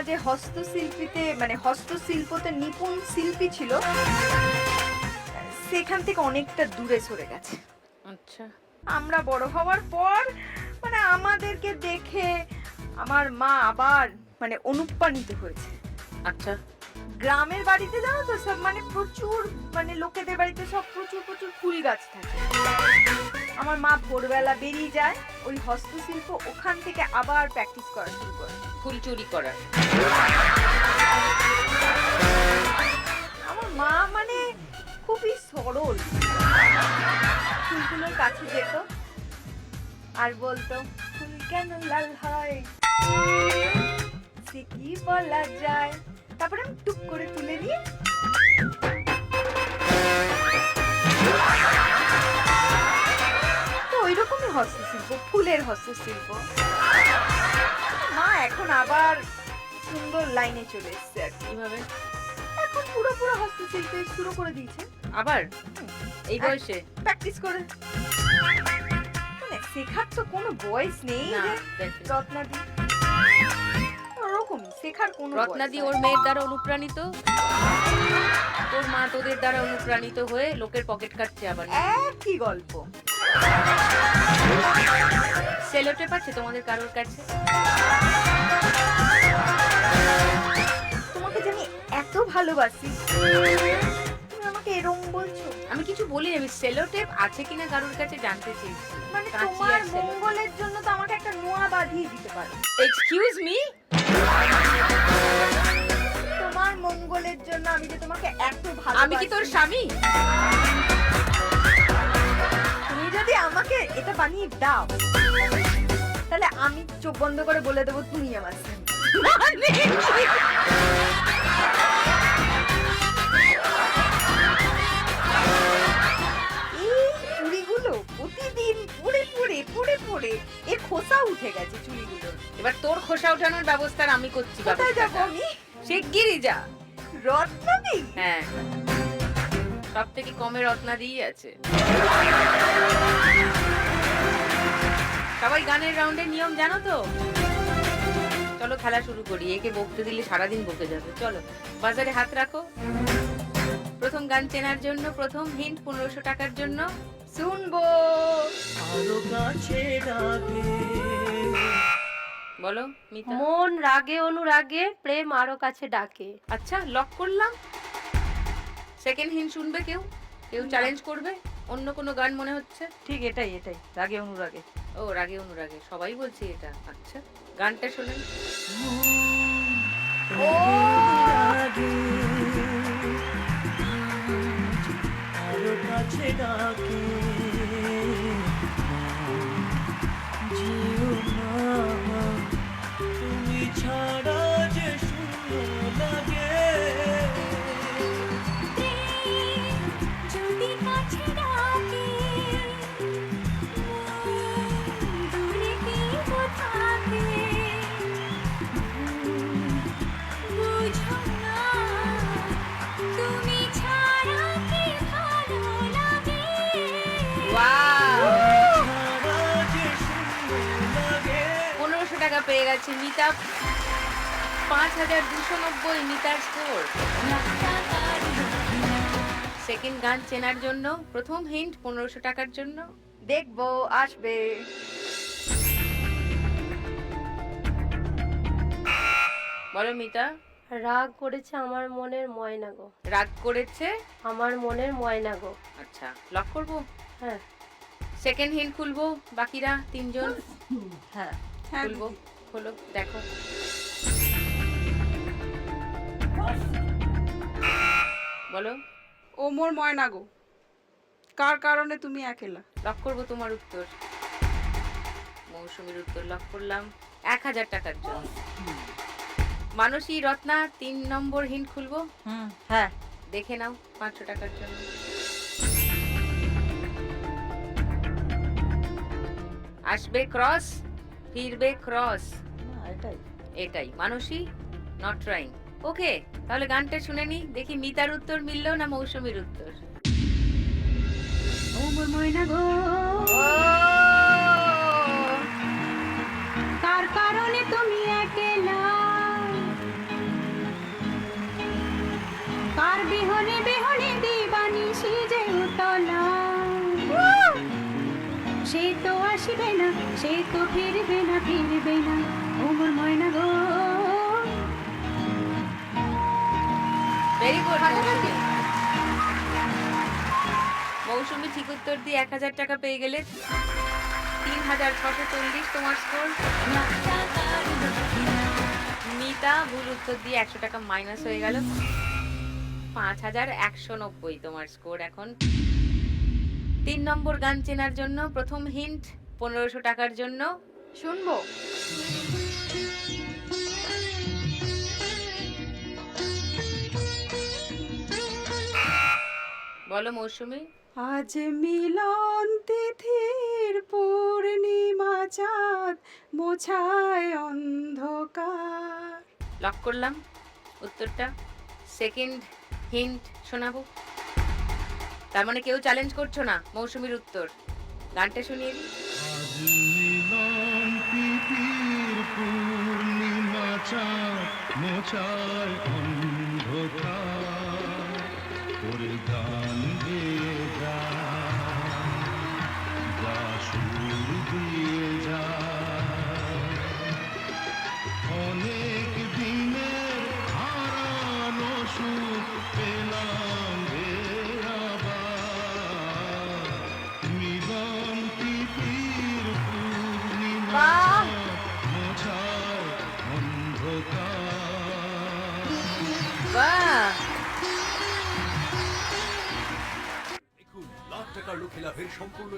যে হস্তশিল্পীতে মানে হস্তশিল্পতে নিপুণ শিল্পী ছিল সেখান থেকে অনেকটা দূরে সরে গেছে। আচ্ছা। আমরা বড় হওয়ার পর মানে আমাদেরকে দেখে আমার মা আবার মানে অনুপ্রাণিত হয়েছে। আচ্ছা। গ্রামের বাড়িতে জানো তো সব মানে প্রচুর মানে লোকেদের বাড়িতে সব প্রচুর প্রচুর ফুল গাছ থাকে। আমার মা ভোরবেলা বেরিয়ে যায় ওই হস্তশিল্প ওখান থেকে আবার প্র্যাকটিস করা শুরু করে। ফুল চুরি করা। আমার মা মানে খুবই সরল। ফুলগুলোর কাছে যেত আর বলতো ফুল কেন লাল হয় সে কি বলা যায়, তারপরে আমি টুক করে তুলে নিয়ে তো ওইরকমই হস্তশিল্প, ফুলের হস্তশিল্প। মা এখন আবার সুন্দর লাইনে চলে এসছে আর কি। কিভাবে? এখন পুরো পুরো হস্তশিল্প শুরু করে দিয়েছে আবার এই বয়সে প্র্যাকটিস করে। মানে শেখার তো কোনো বয়স নেই না, যে definitely। রত্নাদি ওরকম শেখার কোনো রত্নাদি ওর মেয়ের দ্বারা অনুপ্রাণিত, তোর মা তোদের দ্বারা অনুপ্রাণিত হয়ে লোকের পকেট কাটছে আবার। একই গল্প। সেলোটেপ আছে তোমাদের কারোর কাছে? তোমাকে জানি এত ভালোবাসি তুমি আমাকে এরকম বলছো। আমি কিছু বলি, আমি সেলোটেপ আছে কিনা কারোর কাছে জানতে চেয়েছি। মানে কাঁচি তোমার আর সেলো। মঙ্গলের জন্য তো আমাকে একটা নোয়া বাঁধিয়ে দিতে পারো। Excuse me? তোমার মঙ্গলের জন্য আমি যে তোমাকে এত ভালোবাসি। আমি কি তোর স্বামী? তুমি যদি আমাকে এটা বানিয়ে দাও তাহলে আমি চোখ বন্ধ করে বলে দেবো তুমি আমার স্বামী। মানে এই চুড়িগুলো প্রতিদিন পরে পরে পরে পরে এর খোসা উঠে গেছে চুড়িগুলো। এবার তোর খোসা ওঠানোর ব্যবস্থা আমি করছি। কোথায় যাবো আমি? শিগগিরই যা। রত্নাদি? হ্যাঁ, সব থেকে কমে রত্নাদিই আছে। সবাই গানের রাউন্ডের নিয়ম জানো তো? চলো খেলা শুরু করি, একে বকতে দিলে সারাদিন বকে যাবে। চলো বাজারে হাত রাখো। প্রথম গান চেনার জন্য প্রথম হিন্ট 1500 টাকার জন্য শুনবো। আলো কাছে ডাকে। বলো মিতা। মন রাগে অনুরাগে প্রেম আরো কাছে ডাকে। আচ্ছা, লক করলাম। সেকেন্ড হিন্ট শুনবে কেউ? কেউ চ্যালেঞ্জ করবে? অন্য কোনো গান মনে হচ্ছে? ঠিক এটাই রাগে অনুরাগে। ও রাগে অনুরাগে, সবাই বলছে এটা। আচ্ছা, গানটা শোনেন। ও রাগে আলো কাছে ডাকে। জিও না তুমি ছাড়া যে শূন্য লাগে। যদি কাছে ডাকে দূরে কেউ থাকে বুঝো না তুমি ছাড়া কি ভালো লাগে। ওয়াও, ছাড়া যে শূন্য লাগে। 1500 টাকা পেয়ে গেছে মিতা। 5290 মিতার স্কোর। সেকেন্ড গান চেনার জন্য প্রথম হিন্ট 1500 টাকার জন্য দেখবো আসবে। বলো মিতা। রাগ করেছে আমার মনের ময়না গো। রাগ করেছে আমার মনের ময়না গো। আচ্ছা, লক করবো। হ্যাঁ সেকেন্ড হিন্ট খুলবো, বাকিরা তিনজন হ্যাঁ খুলবো। খোলো, দেখো। বলো। ও মোর ময়না গো, কার কারণে তুমি একলা। লক করবো তোমার উত্তর। মৌসুমীর উত্তর লক করলাম 1000 টাকার জন্য। মানসী রত্না 3 নম্বর হিন্ট খুলবো। হ্যাঁ দেখে নাও 500 টাকার জন্য। আসবে ক্রস, ফিরবে ক্রস। এটাই মানসী নট ট্রাইং। ওকে, তাহলে গানটা শুনে নি, দেখি মিতার উত্তর মিললো না মৌসুমীর উত্তর। ও মোর ময়না গো, কার কারণে তুমি একলা সে তো ফিরবে না ও মোর ময়না গো। ভেরি গুড মৌসুমি ঠিক উত্তর দিয়ে 1000 টাকা পেয়ে গেলে 3640 তোমার স্কোর। মিতা ভুল উত্তর দিয়ে 100 টাকা মাইনাস হয়ে গেল। 5190 তোমার স্কোর এখন। 3 নম্বর গান চেনার জন্য প্রথম হিন্ট 1500 টাকার জন্য শুনবো? বলো মৌসুমি। আজ মিলন তিথির পূর্ণিমা চাঁদ মোছায় অন্ধকার। লক করলাম উত্তরটা। সেকেন্ড হিন্ট শোনাবো। তার মানে কেউ চ্যালেঞ্জ করছো না মৌসুমীর উত্তর। গানটা শুনিয়ে দিই। আজ মিলন তিথির পূর্ণিমা চাঁদ মোছায় অন্ধকার ওরে গান গেয়ে যা যা সুর দিয়ে যা অনেক দিনের হারানো সুখ পেলাম রে আবার মিলন তিথির পূর্ণিমা বাহ! মোছায় অন্ধকার। বাহ লাখ টাকার লোকে লাভের সম্পূর্ণ